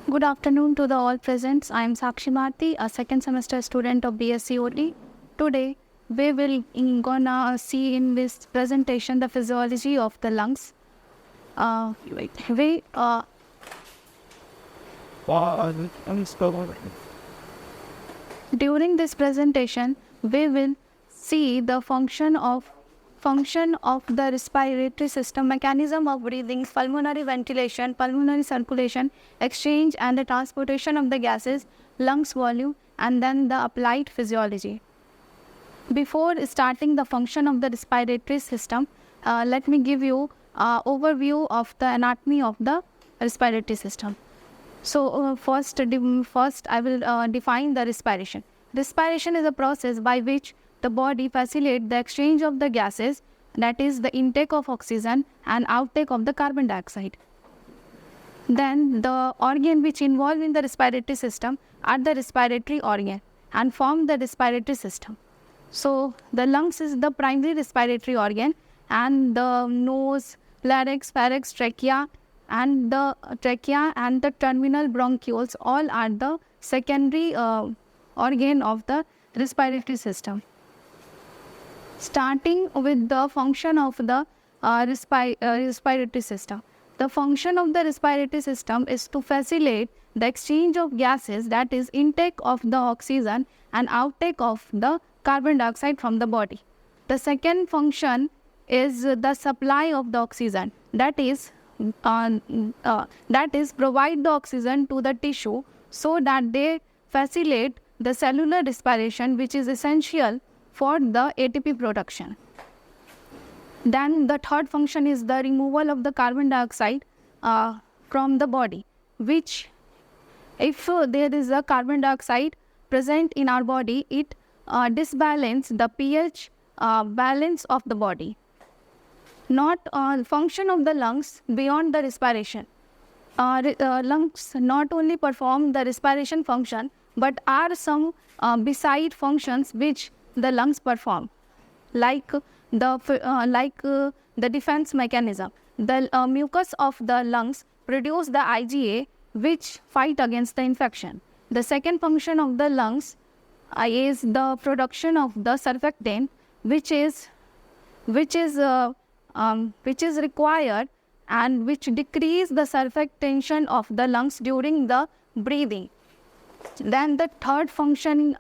Good afternoon to the all presents. I am Sakshi Bharti, a second semester student of B.Sc OT. Today, we will gonna see in this presentation the physiology of the lungs. During this presentation, we will see the function of the respiratory system, mechanism of breathing, pulmonary ventilation, pulmonary circulation, exchange and the transportation of the gases, lungs volume, and then the applied physiology. Before starting the function of the respiratory system, let me give you an overview of the anatomy of the respiratory system. So first I will define the respiration. Respiration is a process by which the body facilitates the exchange of the gases, that is the intake of oxygen and outtake of the carbon dioxide. Then the organ which involved in the respiratory system are the respiratory organ and form the respiratory system. So the lungs is the primary respiratory organ, and the nose, larynx, pharynx, trachea and the terminal bronchioles all are the secondary organ of the respiratory system. Starting with the function of the respiratory system. The function of the respiratory system is to facilitate the exchange of gases, that is intake of the oxygen and outtake of the carbon dioxide from the body. The second function is the supply of the oxygen, that is provide the oxygen to the tissue so that they facilitate the cellular respiration, which is essential for the ATP production. Then the third function is the removal of the carbon dioxide from the body, which if there is a carbon dioxide present in our body, it disbalance the pH balance of the body. Not function of the lungs beyond the respiration. Lungs not only perform the respiration function, but are some beside functions which the lungs perform, like the defense mechanism. The mucus of the lungs produce the IgA, which fight against the infection. The second function of the lungs is the production of the surfactant, which is required and which decrease the surfactation of the lungs during the breathing. Then the third function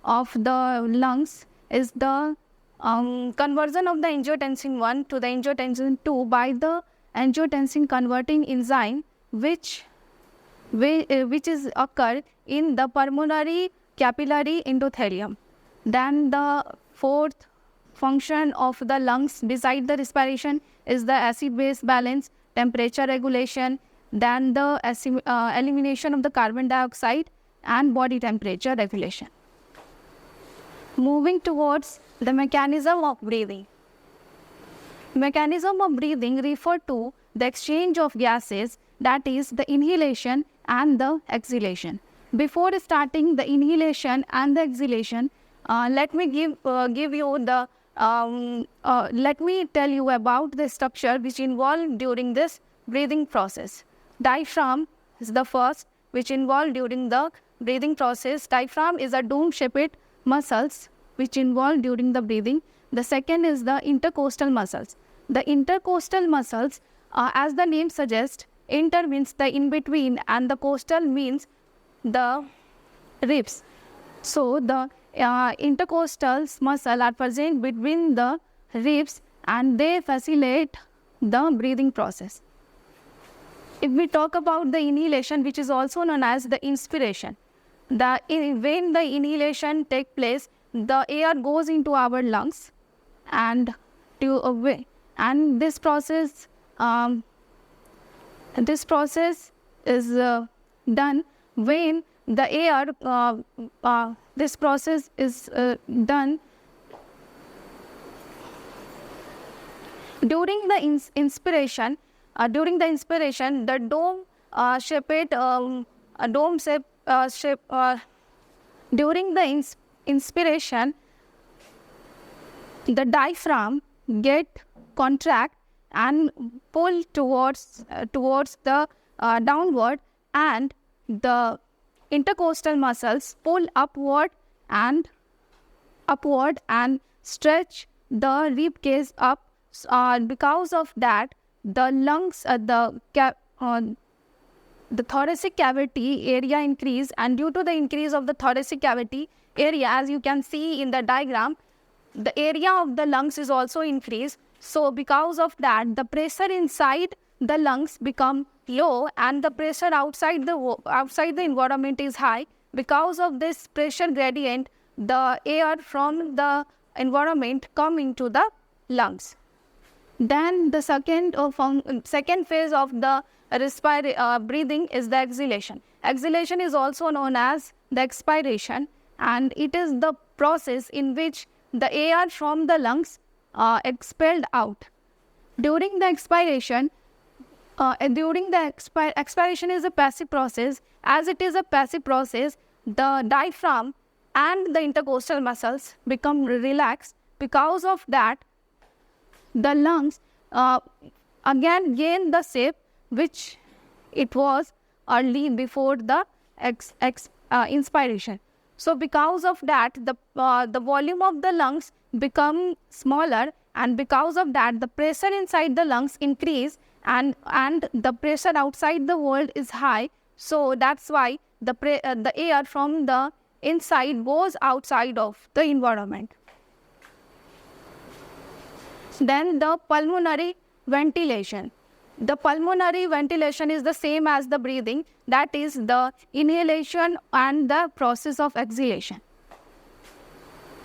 of the lungs is the conversion of the angiotensin 1 to the angiotensin 2 by the angiotensin converting enzyme, which is occur in the pulmonary capillary endothelium. Then the fourth function of the lungs beside the respiration is the acid-base balance, temperature regulation, then the elimination of the carbon dioxide and body temperature regulation. Moving towards the mechanism of breathing. Mechanism of breathing refer to the exchange of gases, that is the inhalation and the exhalation. Before starting the inhalation and the exhalation, let me tell you about the structure which involved during this breathing process. Diaphragm is the first which involved during the breathing process. Diaphragm is a dome-shaped muscles which involved during the breathing. The second is the intercostal muscles. The intercostal muscles, as the name suggests, inter means the in between and the coastal means the ribs. So the intercostal muscle are present between the ribs and they facilitate the breathing process. If we talk about the inhalation, which is also known as the inspiration, when the inhalation takes place, the air goes into our lungs, and this process is done when the air. This process is done during the inspiration. During the inspiration, the during the inspiration, the diaphragm get contract and pull towards the downward, and the intercostal muscles pull and upward and stretch the rib cage up. Because of that, the lungs, the thoracic cavity area increase, and due to the increase of the thoracic cavity area, as you can see in the diagram, the area of the lungs is also increased. So because of that, the pressure inside the lungs become low and the pressure outside the environment is high. Because of this pressure gradient, the air from the environment come into the lungs. Then the second phase of the breathing is the exhalation. Exhalation is also known as the expiration, and it is the process in which the air from the lungs expelled out. During the expiration, expiration is a passive process. As it is a passive process, the diaphragm and the intercostal muscles become relaxed. Because of that, the lungs again gain the shape which it was early before the inspiration. So because of that, the volume of the lungs become smaller, and because of that, the pressure inside the lungs increase, and the pressure outside the world is high. So that's why the air from the inside goes outside of the environment. Then the pulmonary ventilation. The pulmonary ventilation is the same as the breathing, that is the inhalation and the process of exhalation.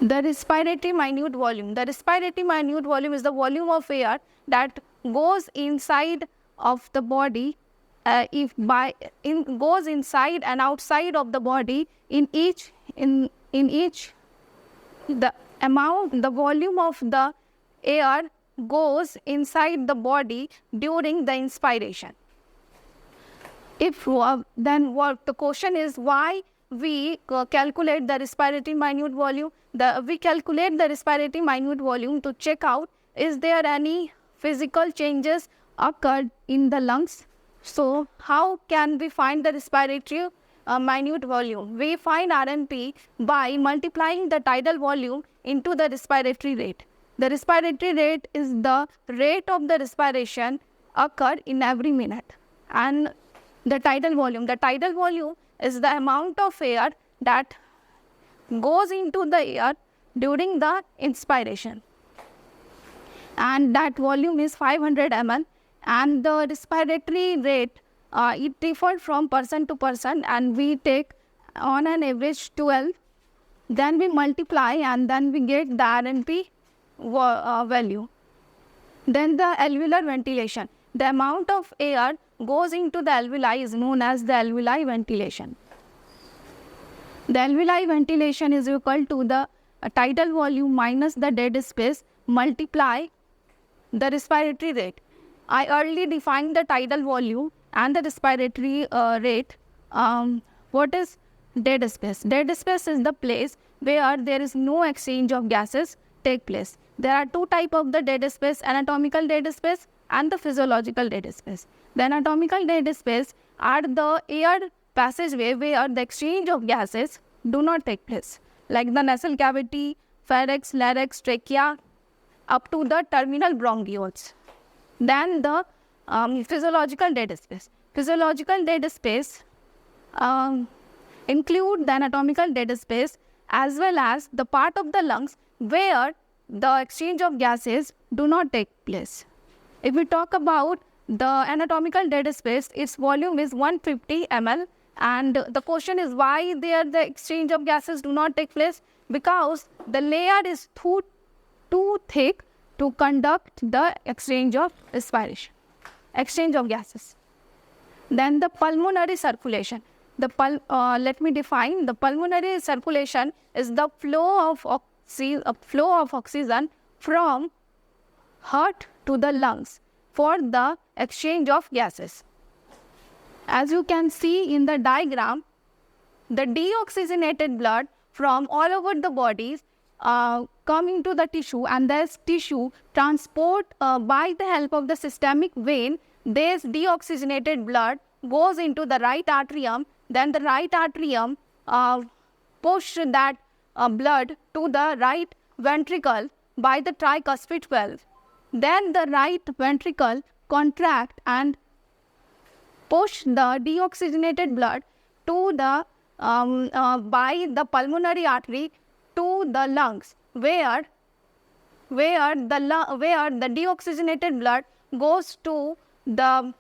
The respiratory minute volume. The respiratory minute volume is the volume of air that goes inside of the body, goes inside and outside of the body in each the volume of the air goes inside the body during the inspiration. Then what the question is, why we calculate the respiratory minute volume? We calculate the respiratory minute volume to check out, is there any physical changes occurred in the lungs? So how can we find the respiratory minute volume? We find RNP by multiplying the tidal volume into the respiratory rate. The respiratory rate is the rate of the respiration occurred in every minute. And the tidal volume is the amount of air that goes into the air during the inspiration. And that volume is 500 ml. And the respiratory rate, it differs from person to person, and we take on an average 12. Then we multiply and then we get the RNP value. Then the alveolar ventilation. The amount of air goes into the alveoli is known as the alveoli ventilation. The alveoli ventilation is equal to the tidal volume minus the dead space multiply the respiratory rate. I already defined the tidal volume and the respiratory rate. What is dead space? Dead space is the place where there is no exchange of gases take place. There are two types of the dead space: anatomical dead space and the physiological dead space. The anatomical dead space are the air passageway where the exchange of gases do not take place, like the nasal cavity, pharynx, larynx, trachea, up to the terminal bronchioles. Then the physiological dead space. Physiological dead space include the anatomical dead space as well as the part of the lungs where the exchange of gases do not take place. If we talk about the anatomical dead space, its volume is 150 ml, and the question is why there the exchange of gases do not take place? Because the layer is too thick to conduct the exchange of gases. Then the pulmonary circulation. Let me define. The pulmonary circulation is the flow of oxygen from heart to the lungs for the exchange of gases. As you can see in the diagram, the deoxygenated blood from all over the bodies come into the tissue, and this tissue transport by the help of the systemic vein, this deoxygenated blood goes into the right atrium. Then the right atrium push that blood to the right ventricle by the tricuspid valve. Then the right ventricle contract and push the deoxygenated blood to the by the pulmonary artery to the lungs, where the deoxygenated blood goes to the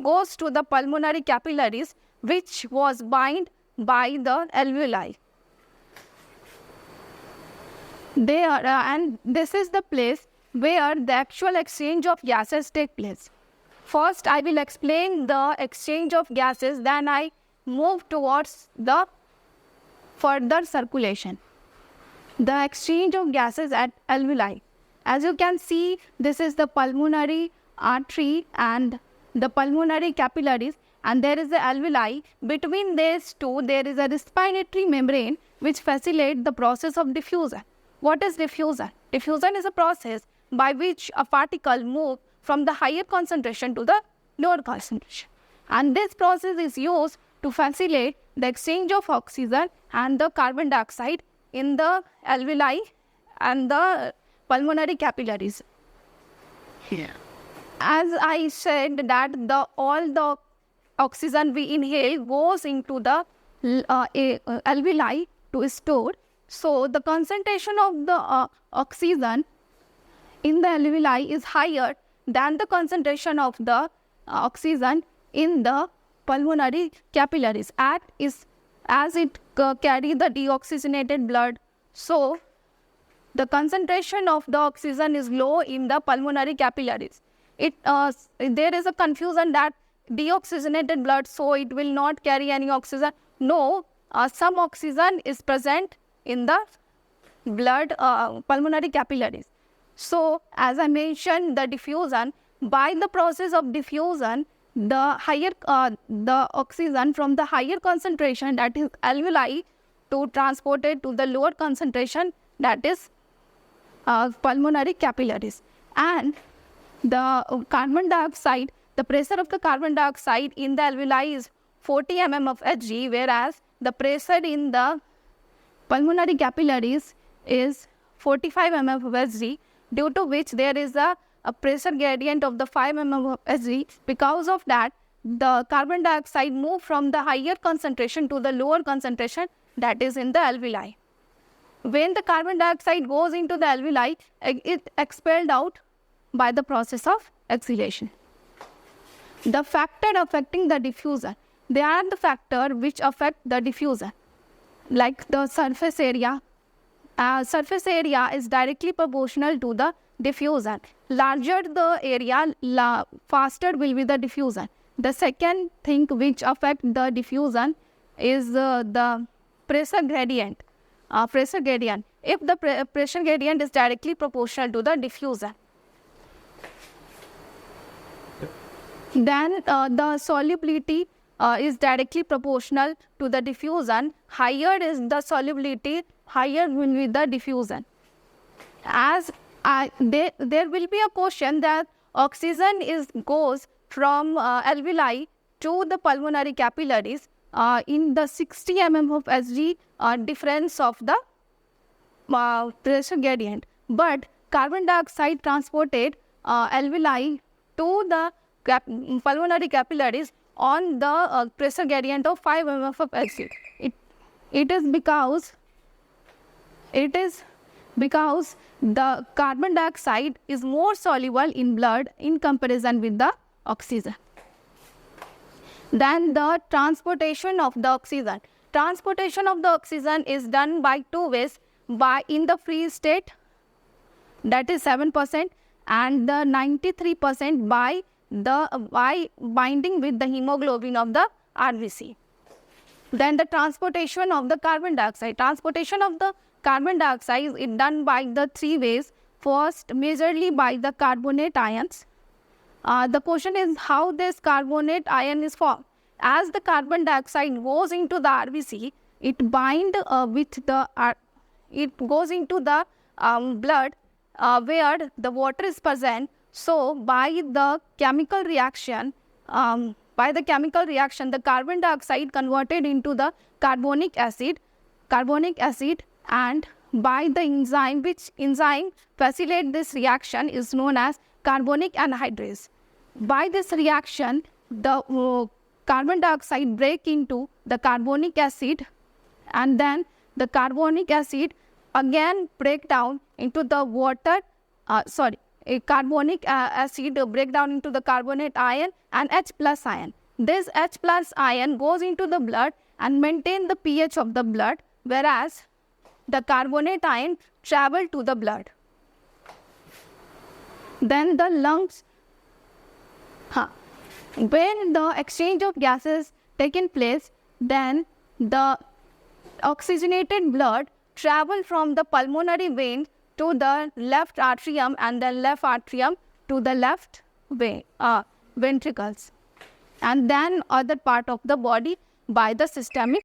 goes to the pulmonary capillaries, which was bind by the alveoli. And this is the place where the actual exchange of gases take place. First, I will explain the exchange of gases, then I move towards the further circulation. The exchange of gases at alveoli. As you can see, this is the pulmonary artery and the pulmonary capillaries, and there is the alveoli. Between these two, there is a respiratory membrane which facilitates the process of diffusion. What is diffusion? Diffusion is a process by which a particle moves from the higher concentration to the lower concentration. And this process is used to facilitate the exchange of oxygen and the carbon dioxide in the alveoli and the pulmonary capillaries. Here, as I said that all the oxygen we inhale goes into the alveoli to store. So the concentration of the oxygen in the alveoli is higher than the concentration of the oxygen in the pulmonary capillaries as it carry the deoxygenated blood. So the concentration of the oxygen is low in the pulmonary capillaries. There is a confusion that deoxygenated blood, so it will not carry any oxygen. No, some oxygen is present in the blood pulmonary capillaries. So as I mentioned, the diffusion, by the process of diffusion, the higher the oxygen from the higher concentration, that is alveoli, to transported to the lower concentration, that is pulmonary capillaries. And the carbon dioxide, the pressure of the carbon dioxide in the alveoli is 40 mm of Hg, whereas the pressure in the pulmonary capillaries is 45 mm of Hg, due to which there is a pressure gradient of the 5 mm of Hg. Because of that, the carbon dioxide move from the higher concentration to the lower concentration, that is in the alveoli. When the carbon dioxide goes into the alveoli, it expelled out by the process of exhalation. The factor affecting the diffusion. They are the factor which affect the diffusion, like the surface area. Surface area is directly proportional to the diffusion. Larger the area, faster will be the diffusion. The second thing which affect the diffusion is the pressure gradient. If the pressure gradient is directly proportional to the diffusion, then the solubility is directly proportional to the diffusion. Higher is the solubility, higher will be the diffusion. As there will be a question that oxygen goes from alveoli to the pulmonary capillaries in the 60 mm of Hg difference of the pressure gradient, but carbon dioxide transported alveoli to the pulmonary capillaries on the pressure gradient of 5 mm of Hg. It is because the carbon dioxide is more soluble in blood in comparison with the oxygen. Then the transportation of the oxygen. Transportation of the oxygen is done by two ways, by in the free state, that is 7%, and the 93% by binding with the hemoglobin of the RBC. Then the transportation of the carbon dioxide. Transportation of the carbon dioxide is done by the three ways. First, majorly by the carbonate ions. The question is how this carbonate ion is formed. As the carbon dioxide goes into the RBC, it bind with the it goes into the blood where the water is present. So by the chemical reaction, the carbon dioxide converted into the carbonic acid, and by the enzyme, which enzyme facilitates this reaction is known as carbonic anhydrase. By this reaction, the carbon dioxide break into the carbonic acid, and then the carbonic acid again break down into the water, carbonic acid break down into the carbonate ion and H plus ion. This H plus ion goes into the blood and maintain the pH of the blood, whereas the carbonate ion travel to the blood. Then the lungs, when the exchange of gases taken place, then the oxygenated blood travel from the pulmonary vein to the left atrium, and the left atrium to the left vein, ventricles, and then other part of the body by the systemic